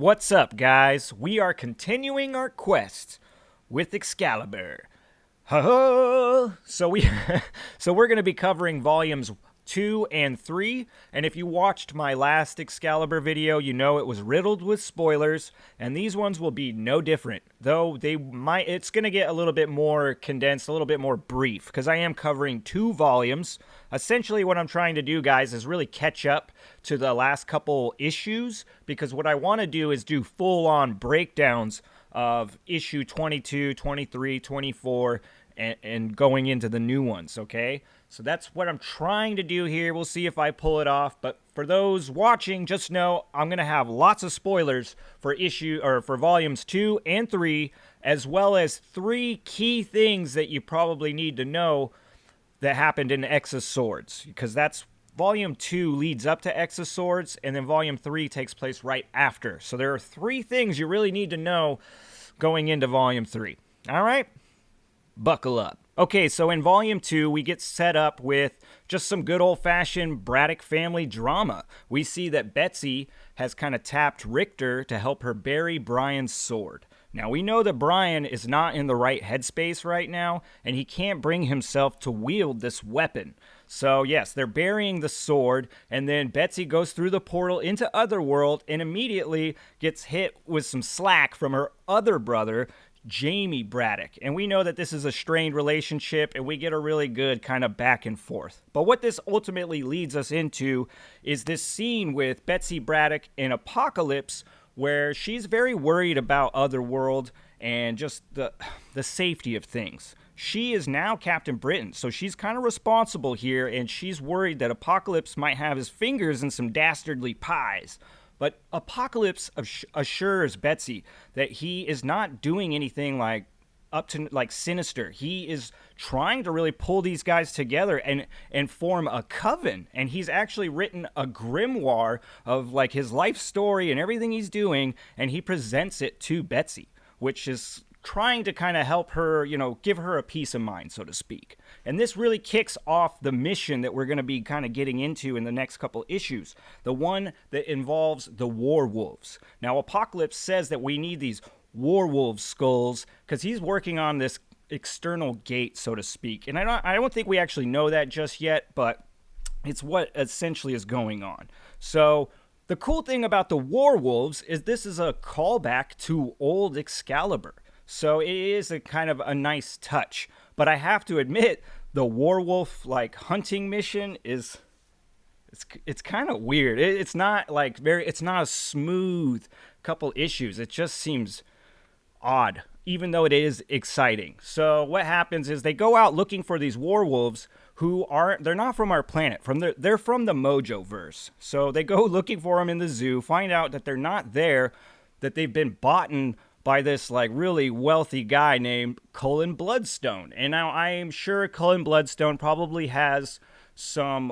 What's up, guys? We are continuing our quest with Excalibur. Ho-ho! So we're going to be covering volumes 2 and 3, and if you watched my last Excalibur video, you know it was riddled with spoilers, and these ones will be no different. Though it's going to get a little bit more condensed, a little bit more brief, because I am covering 2 volumes. Essentially, what I'm trying to do, guys, is really catch up to the last couple issues, because what I want to do is do full-on breakdowns of issue 22, 23, 24, and going into the new ones, okay? So that's what I'm trying to do here. We'll see if I pull it off, but for those watching, just know I'm going to have lots of spoilers for for volumes 2 and 3, as well as 3 key things that you probably need to know that happened in X of Swords, because that's Volume 2 leads up to X of Swords, and then Volume 3 takes place right after. So there are 3 things you really need to know going into Volume 3. All right? Buckle up. Okay, so in Volume 2, we get set up with just some good old-fashioned Braddock family drama. We see that Betsy has kind of tapped Richter to help her bury Brian's sword. Now, we know that Brian is not in the right headspace right now, and he can't bring himself to wield this weapon. So, yes, they're burying the sword, and then Betsy goes through the portal into Otherworld and immediately gets hit with some slack from her other brother, Jamie Braddock. And we know that this is a strained relationship, and we get a really good kind of back and forth. But what this ultimately leads us into is this scene with Betsy Braddock in Apocalypse, where she's very worried about Otherworld and just the safety of things. She is now Captain Britain, so she's kind of responsible here, and she's worried that Apocalypse might have his fingers in some dastardly pies. But Apocalypse assures Betsy that he is not doing anything like sinister. He is trying to really pull these guys together and form a coven. And he's actually written a grimoire of like his life story and everything he's doing, and he presents it to Betsy, which is trying to kind of help her, give her a peace of mind, so to speak. And this really kicks off the mission that we're going to be kind of getting into in the next couple issues. The one that involves the Warwolves. Now, Apocalypse says that we need these Warwolf skulls because he's working on this external gate, so to speak. And I don't think we actually know that just yet, but it's what essentially is going on. So the cool thing about the Warwolves is this is a callback to old Excalibur. So it is a kind of a nice touch. But I have to admit, the Warwolf hunting mission is it's kind of weird. It's not it's not a smooth couple issues. It just seems odd, even though it is exciting. So what happens is they go out looking for these Warwolves they're not from our planet. They're from the Mojoverse. So they go looking for them in the zoo, find out that they're not there, that they've been bought by this really wealthy guy named Cullen Bloodstone. And now I am sure Cullen Bloodstone probably has some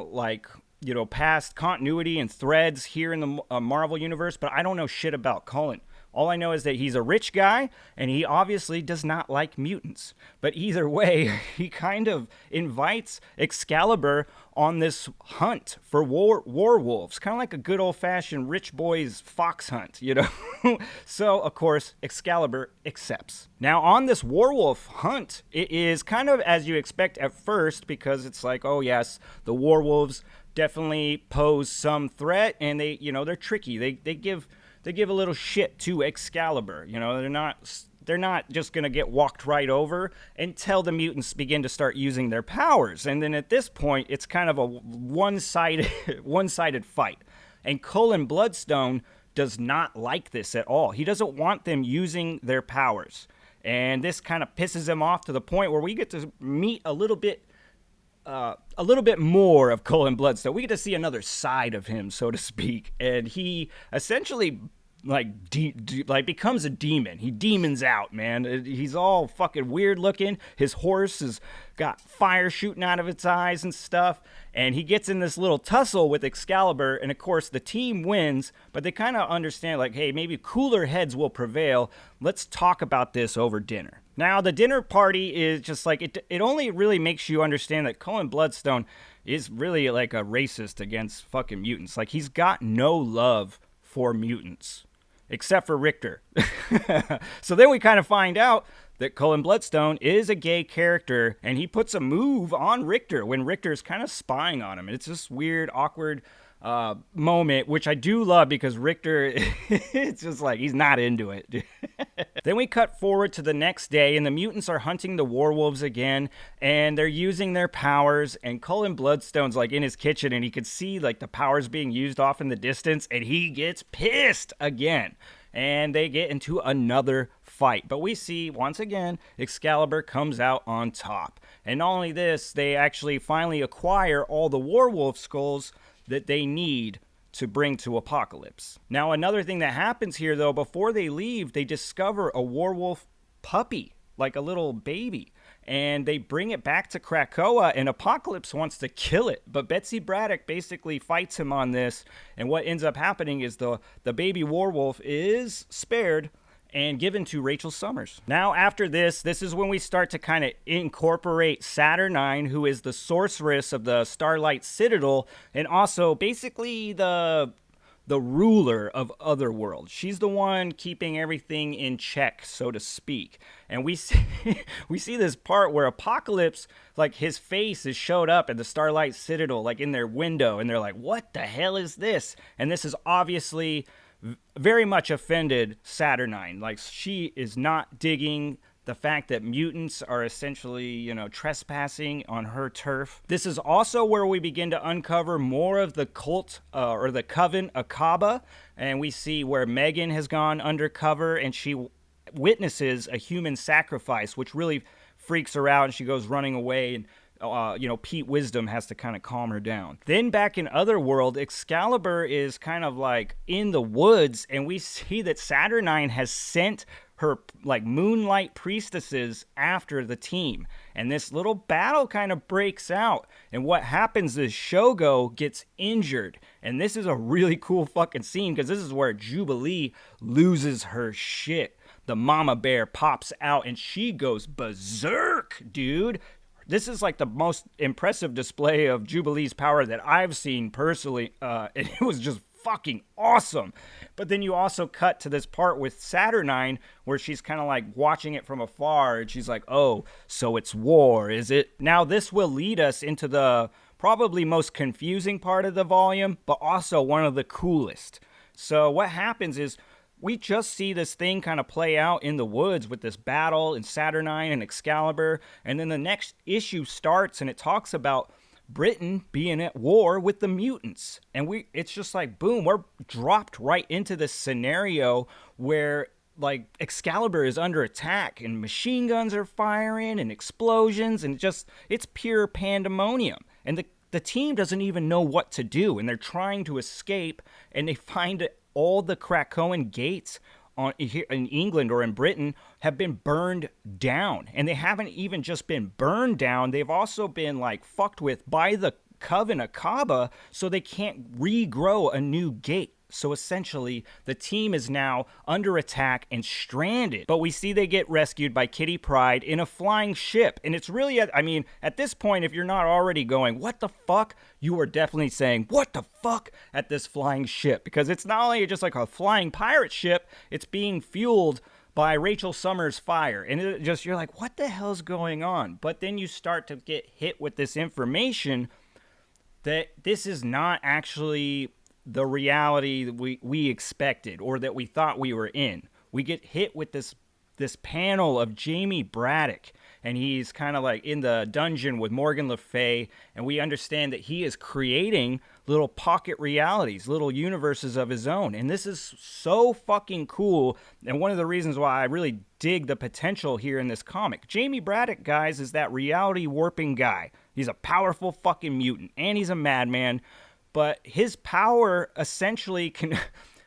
past continuity and threads here in the Marvel universe, but I don't know shit about Cullen. All I know is that he's a rich guy, and he obviously does not like mutants. But either way, he kind of invites Excalibur on this hunt for warwolves, kind of like a good old-fashioned rich boy's fox hunt, So, of course, Excalibur accepts. Now, on this warwolf hunt, it is kind of as you expect at first, because it's like, oh yes, the warwolves definitely pose some threat, and they're tricky. They give a little shit to Excalibur. They're not just going to get walked right over until the mutants begin to start using their powers. And then at this point, it's kind of a one-sided fight. And Cullen Bloodstone does not like this at all. He doesn't want them using their powers. And this kind of pisses him off to the point where we get to meet a little bit more of Cullen Bloodstone. We get to see another side of him, so to speak. And he essentially becomes a demon. He demons out, man. He's all fucking weird looking. His horse has got fire shooting out of its eyes and stuff. And he gets in this little tussle with Excalibur. And of course, the team wins. But they kind of understand, hey, maybe cooler heads will prevail. Let's talk about this over dinner. Now, the dinner party is just it only really makes you understand that Cullen Bloodstone is really a racist against fucking mutants. He's got no love for mutants. except for Richter. So then we kind of find out that Cullen Bloodstone is a gay character, and he puts a move on Richter when Richter's kind of spying on him. And it's this weird, awkward moment, which I do love because Richter, it's just like, he's not into it. Then we cut forward to the next day, and the mutants are hunting the werewolves again, and they're using their powers, and Cullen Bloodstone's like in his kitchen, and he could see like the powers being used off in the distance, and he gets pissed again. And they get into another fight. But we see, once again, Excalibur comes out on top. And not only this, they actually finally acquire all the werewolf skulls that they need to bring to Apocalypse. Now, another thing that happens here, though, before they leave, they discover a werewolf puppy, like a little baby. And they bring it back to Krakoa, and Apocalypse wants to kill it. But Betsy Braddock basically fights him on this, and what ends up happening is the baby werewolf is spared and given to Rachel Summers. Now, after this is when we start to kind of incorporate Saturnine, who is the sorceress of the Starlight Citadel, and also basically the ruler of Otherworld. She's the one keeping everything in check, so to speak. And we see this part where Apocalypse, like his face is showed up at the Starlight Citadel, like in their window, and they're like, what the hell is this? And this is obviously very much offended Saturnine. Like, she is not digging the fact that mutants are essentially, trespassing on her turf. This is also where we begin to uncover more of the cult or the coven Akaba, and we see where Megan has gone undercover and she witnesses a human sacrifice, which really freaks her out, and she goes running away, and Pete Wisdom has to kind of calm her down. Then back in Otherworld, Excalibur is kind of like in the woods, and we see that Saturnine has sent her like moonlight priestesses after the team, and this little battle kind of breaks out, and what happens is Shogo gets injured, and this is a really cool fucking scene because this is where Jubilee loses her shit. The mama bear pops out and she goes berserk, dude. This is like the most impressive display of Jubilee's power that I've seen personally. It was just fucking awesome. But then you also cut to this part with Saturnine where she's kind of like watching it from afar, and she's like, oh, so it's war, is it? Now this will lead us into the probably most confusing part of the volume, but also one of the coolest. So what happens is we just see this thing kind of play out in the woods with this battle in Saturnine and Excalibur, and then the next issue starts and it talks about Britain being at war with the mutants. And it's just like, boom, we're dropped right into this scenario where like Excalibur is under attack and machine guns are firing and explosions, and it's pure pandemonium. And the team doesn't even know what to do, and they're trying to escape, and they find all the Krakoan gates here in England or in Britain have been burned down. And they haven't even just been burned down, they've also been like fucked with by the Coven Akaba, so they can't regrow a new gate. So essentially, the team is now under attack and stranded. But we see they get rescued by Kitty Pryde in a flying ship. And it's really, at this point, if you're not already going, what the fuck? You are definitely saying, what the fuck, at this flying ship. Because it's not only just like a flying pirate ship, it's being fueled by Rachel Summers' fire. And you're like, what the hell's going on? But then you start to get hit with this information that this is not actually the reality that we expected or that we thought we were in. We get hit with this panel of Jamie Braddock, and he's kind of like in the dungeon with Morgan Le Fay, and we understand that he is creating little pocket realities, little universes of his own. And this is so fucking cool, and one of the reasons why I really dig the potential here in this comic. Jamie Braddock, guys, is that reality warping guy. He's a powerful fucking mutant, and he's a madman. But his power essentially can,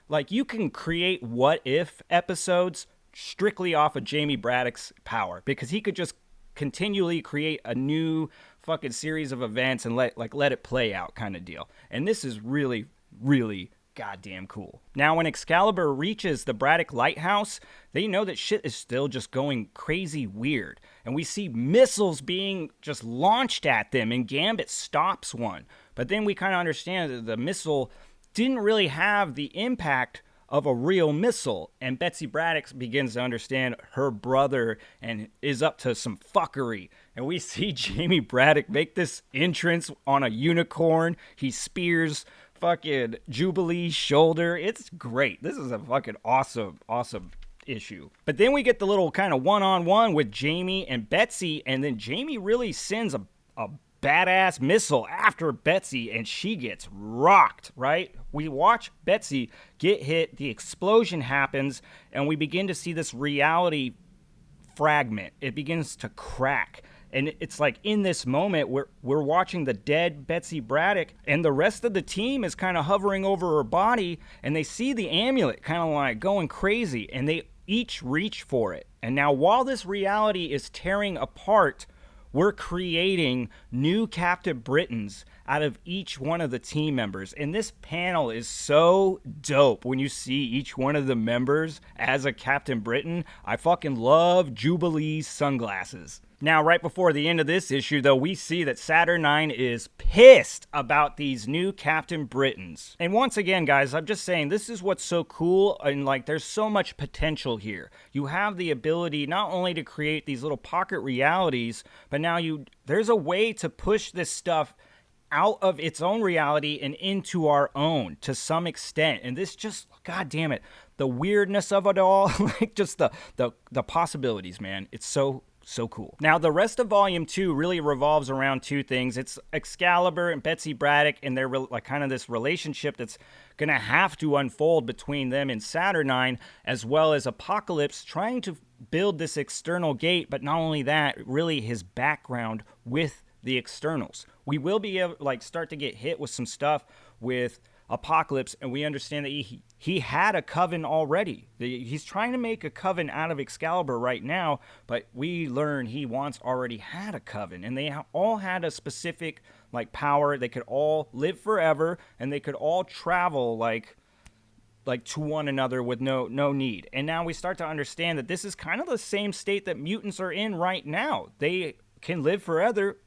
like, you can create what-if episodes strictly off of Jamie Braddock's power, because he could just continually create a new fucking series of events and let it play out kind of deal. And this is really, really goddamn cool. Now, when Excalibur reaches the Braddock Lighthouse, they know that shit is still just going crazy weird. And we see missiles being just launched at them, and Gambit stops one. But then we kind of understand that the missile didn't really have the impact of a real missile. And Betsy Braddock begins to understand her brother and is up to some fuckery. And we see Jamie Braddock make this entrance on a unicorn. He spears fucking Jubilee's shoulder. It's great. This is a fucking awesome issue. But then we get the little kind of one-on-one with Jamie and Betsy, and then Jamie really sends a badass missile after Betsy, and she gets rocked, right? We watch Betsy get hit, the explosion happens, and we begin to see this reality fragment. It begins to crack. And it's like in this moment we're watching the dead Betsy Braddock, and the rest of the team is kind of hovering over her body, and they see the amulet kind of like going crazy, and they each reach for it. And now while this reality is tearing apart, we're creating new Captain Britons out of each one of the team members. And this panel is so dope when you see each one of the members as a Captain Britain. I fucking love Jubilee's sunglasses. Now, right before the end of this issue, though, we see that Saturnine is pissed about these new Captain Britons. And once again, guys, I'm just saying, this is what's so cool, and like, there's so much potential here. You have the ability not only to create these little pocket realities, but now there's a way to push this stuff out of its own reality and into our own to some extent. And this just, god damn it, the weirdness of it all, like just the possibilities, man. It's so cool. Now, the rest of Volume 2 really revolves around two things. It's Excalibur and Betsy Braddock and their like kind of this relationship that's going to have to unfold between them and Saturnine, as well as Apocalypse trying to build this external gate, but not only that, really his background with the externals. We will be able to like start to get hit with some stuff with Apocalypse, and we understand that he had a coven already. He's trying to make a coven out of Excalibur right now, but we learn he once already had a coven, and they all had a specific like power. They could all live forever, and they could all travel like to one another with no need. And now we start to understand that this is kind of the same state that mutants are in right now. They can live forever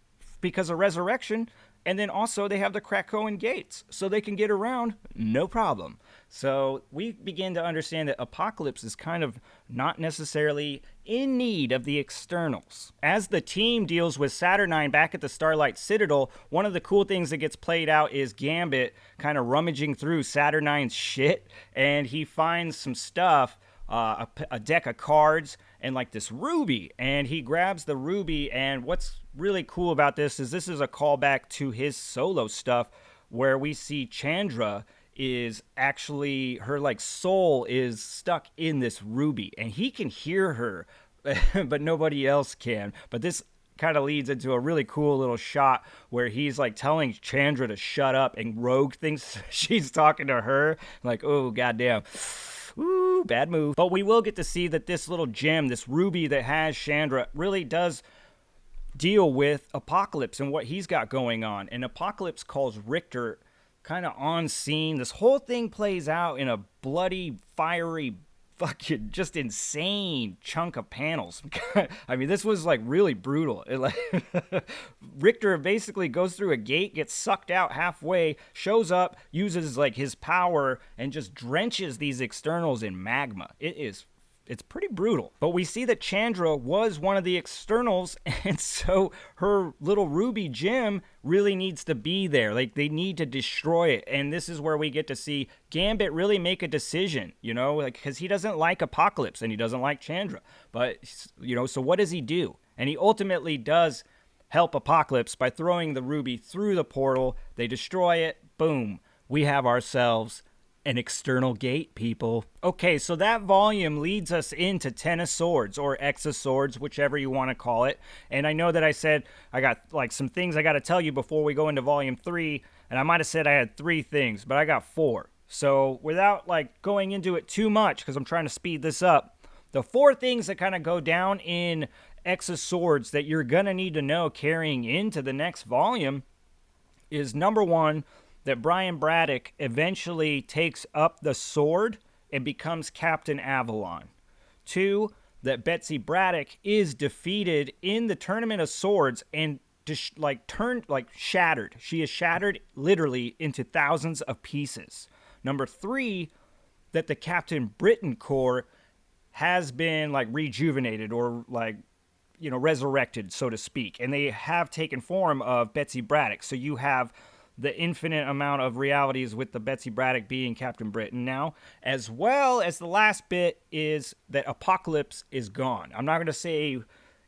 because of resurrection, and then also they have the Krakoan gates, so they can get around no problem. So we begin to understand that Apocalypse is kind of not necessarily in need of the externals. As the team deals with Saturnine back at the Starlight Citadel, one of the cool things that gets played out is Gambit kind of rummaging through Saturnine's shit, and he finds some stuff, a deck of cards, and like this ruby, and he grabs the ruby. And what's really cool about this is a callback to his solo stuff, where we see Chandra is actually, her like soul is stuck in this ruby, and he can hear her but nobody else can. But this kind of leads into a really cool little shot where he's like telling Chandra to shut up, and Rogue thinks she's talking to her, like, oh goddamn. Ooh, bad move. But we will get to see that this little gem, this ruby that has Chandra, really does deal with Apocalypse and what he's got going on. And Apocalypse calls Richter kind of on scene. This whole thing plays out in a bloody, fiery, fucking just insane chunk of panels. I mean, this was like really brutal. Richter basically goes through a gate, gets sucked out halfway, shows up, uses like his power, and just drenches these externals in magma. It's pretty brutal. But we see that Chandra was one of the externals, and so her little ruby gem really needs to be there. Like, they need to destroy it. And this is where we get to see Gambit really make a decision, you know, like, because he doesn't like Apocalypse and he doesn't like Chandra. But, you know, so what does he do? And he ultimately does help Apocalypse by throwing the ruby through the portal. They destroy it. Boom. We have ourselves an external gate, people. Okay, so that volume leads us into Ten of Swords, or X of Swords, whichever you want to call it. And I know that I said I got like some things I got to tell you before we go into Volume 3, and I might have said I had 3 things, but I got 4. So without like going into it too much, because I'm trying to speed this up, the 4 things that kind of go down in X of Swords that you're going to need to know carrying into the next volume is, number 1, that Brian Braddock eventually takes up the sword and becomes Captain Avalon. 2, that Betsy Braddock is defeated in the Tournament of Swords and shattered. She is shattered literally into thousands of pieces. Number 3, that the Captain Britain Corps has been like rejuvenated or like, you know, resurrected, so to speak. And they have taken form of Betsy Braddock. So you have the infinite amount of realities with the Betsy Braddock being Captain Britain now, as well as the last bit is that Apocalypse is gone. I'm not going to say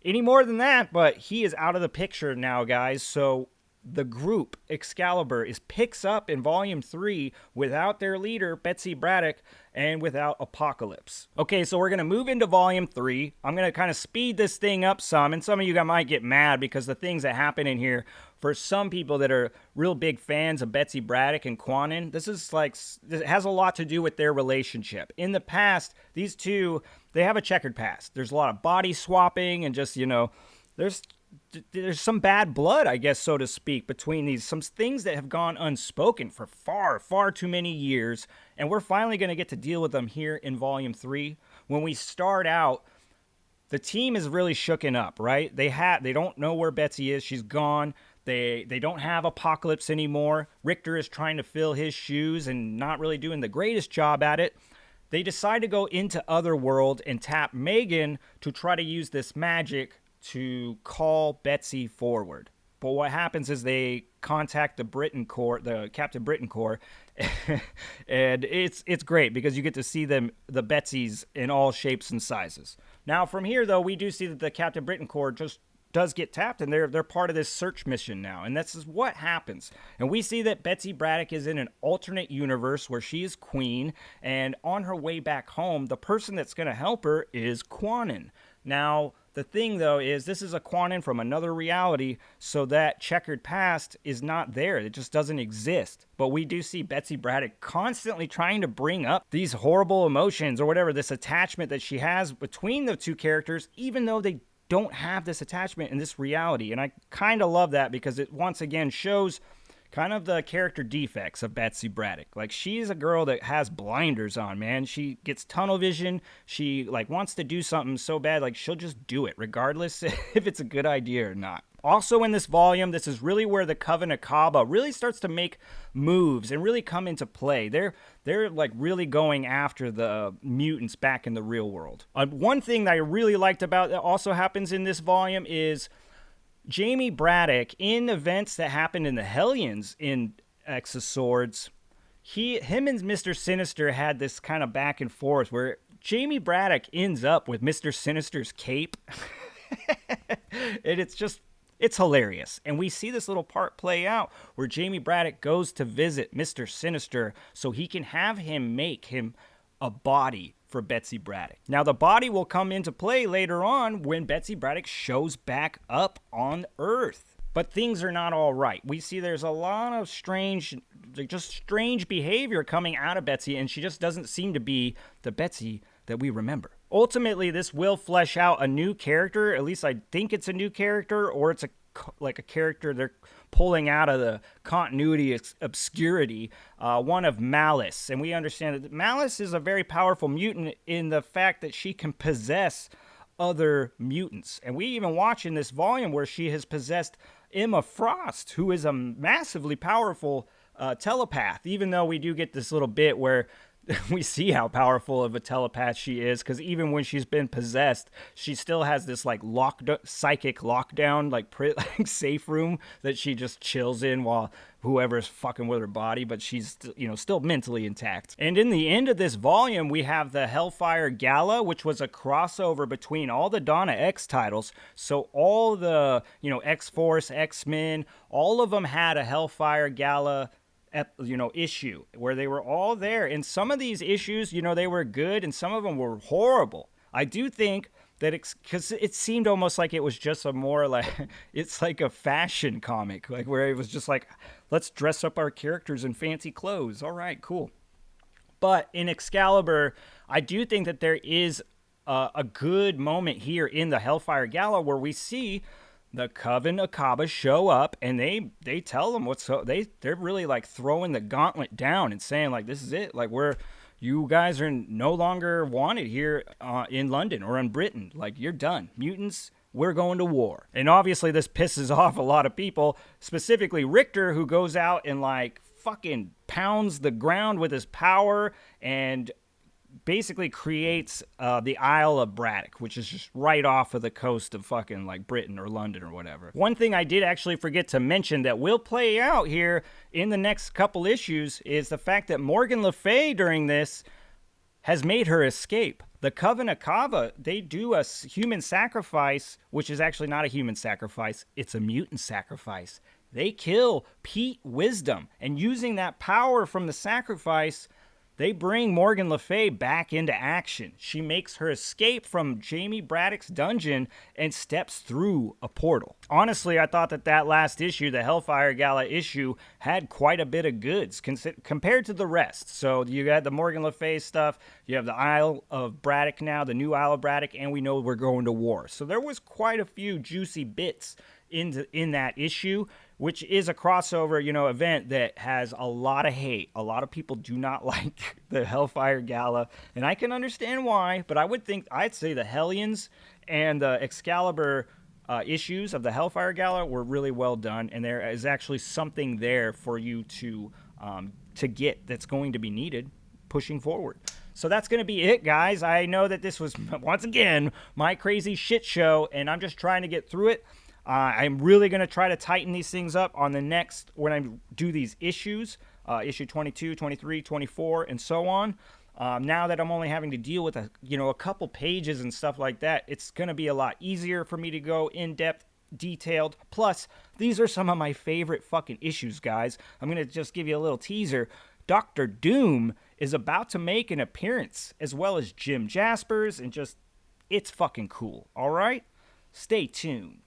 any more than that, but he is out of the picture now, guys. So the group Excalibur picks up in Volume 3 without their leader, Betsy Braddock, and without Apocalypse. Okay, so we're going to move into Volume 3. I'm going to kind of speed this thing up some, and some of you guys might get mad because the things that happen in here, for some people that are real big fans of Betsy Braddock and Quanon, this has a lot to do with their relationship. In the past, these two, they have a checkered past. There's a lot of body swapping and just, you know, there's some bad blood, I guess, so to speak, between these. Some things that have gone unspoken for far, far too many years. And we're finally going to get to deal with them here in Volume 3. When we start out, the team is really shooken up, right? They don't know where Betsy is. She's gone. They don't have Apocalypse anymore. Richter is trying to fill his shoes and not really doing the greatest job at it. They decide to go into Otherworld and tap Megan to try to use this magic to call Betsy forward. But what happens is they contact the Britain Corps, the Captain Britain Corps, and it's great because you get to see the Betsy's in all shapes and sizes. Now from here though, we do see that the Captain Britain Corps just does get tapped, and they're part of this search mission now, and this is what happens. And we see that Betsy Braddock is in an alternate universe where she is queen, and on her way back home, the person that's going to help her is Quanon. Now, the thing, though, is this is a Quanon from another reality, so that checkered past is not there. It just doesn't exist. But we do see Betsy Braddock constantly trying to bring up these horrible emotions or whatever, this attachment that she has between the two characters, even though they don't have this attachment in this reality. And I kind of love that because it once again shows kind of the character defects of Betsy Braddock. Like, she's a girl that has blinders on, man. She gets tunnel vision. She, like, wants to do something so bad, like, she'll just do it, regardless if it's a good idea or not. Also in this volume, this is really where the Coven of Kaba really starts to make moves and really come into play. They're like really going after the mutants back in the real world. One thing that I really liked about that also happens in this volume is Jamie Braddock, in events that happened in the Hellions in X of Swords, him and Mr. Sinister had this kind of back and forth where Jamie Braddock ends up with Mr. Sinister's cape. And it's hilarious. And we see this little part play out where Jamie Braddock goes to visit Mr. Sinister so he can have him make him a body for Betsy Braddock. Now, the body will come into play later on when Betsy Braddock shows back up on Earth. But things are not all right. We see there's a lot of strange behavior coming out of Betsy, and she just doesn't seem to be the Betsy that we remember. Ultimately, this will flesh out a new character. At least I think it's a new character, or it's a character they're pulling out of the continuity obscurity, one of Malice. And we understand that Malice is a very powerful mutant in the fact that she can possess other mutants. And we even watch in this volume where she has possessed Emma Frost, who is a massively powerful telepath, even though we do get this little bit where we see how powerful of a telepath she is, because even when she's been possessed, she still has this like psychic lockdown, like safe room that she just chills in while whoever's fucking with her body, but she's, you know, still mentally intact. And in the end of this volume, we have the Hellfire Gala, which was a crossover between all the Donna X titles. So all the, you know, X-Force, X-Men, all of them had a Hellfire Gala issue where they were all there. And some of these issues, you know, they were good and some of them were horrible. I do think that because it seemed almost like it was just a more like, it's like a fashion comic, like where it was just like, let's dress up our characters in fancy clothes. All right, cool. But in Excalibur, I do think that there is a good moment here in the Hellfire Gala where we see the Coven of Kaba show up, and they tell them they're really like throwing the gauntlet down and saying like, this is it, like you guys are no longer wanted here in London or in Britain, like you're done, mutants, we're going to war. And obviously this pisses off a lot of people, specifically Richter, who goes out and like fucking pounds the ground with his power and basically creates the Isle of Braddock, which is just right off of the coast of fucking like Britain or London or whatever. One thing I did actually forget to mention that will play out here in the next couple issues is the fact that Morgan Le Fay during this has made her escape. The Coven of Kava, they do a human sacrifice, which is actually not a human sacrifice, it's a mutant sacrifice. They kill Pete Wisdom, and using that power from the sacrifice, they bring Morgan Le Fay back into action. She makes her escape from Jamie Braddock's dungeon and steps through a portal. Honestly, I thought that last issue, the Hellfire Gala issue, had quite a bit of goods compared to the rest. So you got the Morgan Le Fay stuff, you have the Isle of Braddock now, the new Isle of Braddock, and we know we're going to war. So there was quite a few juicy bits in that issue, which is a crossover, event that has a lot of hate. A lot of people do not like the Hellfire Gala, and I can understand why, but I'd say the Hellions and the Excalibur issues of the Hellfire Gala were really well done, and there is actually something there for you to get that's going to be needed pushing forward. So that's going to be it, guys. I know that this was, once again, my crazy shit show, and I'm just trying to get through it. I'm really going to try to tighten these things up on the next, when I do these issues, issue 22, 23, 24, and so on. Now that I'm only having to deal with a couple pages and stuff like that, it's going to be a lot easier for me to go in-depth, detailed. Plus, these are some of my favorite fucking issues, guys. I'm going to just give you a little teaser. Dr. Doom is about to make an appearance, as well as Jim Jaspers, and just, it's fucking cool, all right? Stay tuned.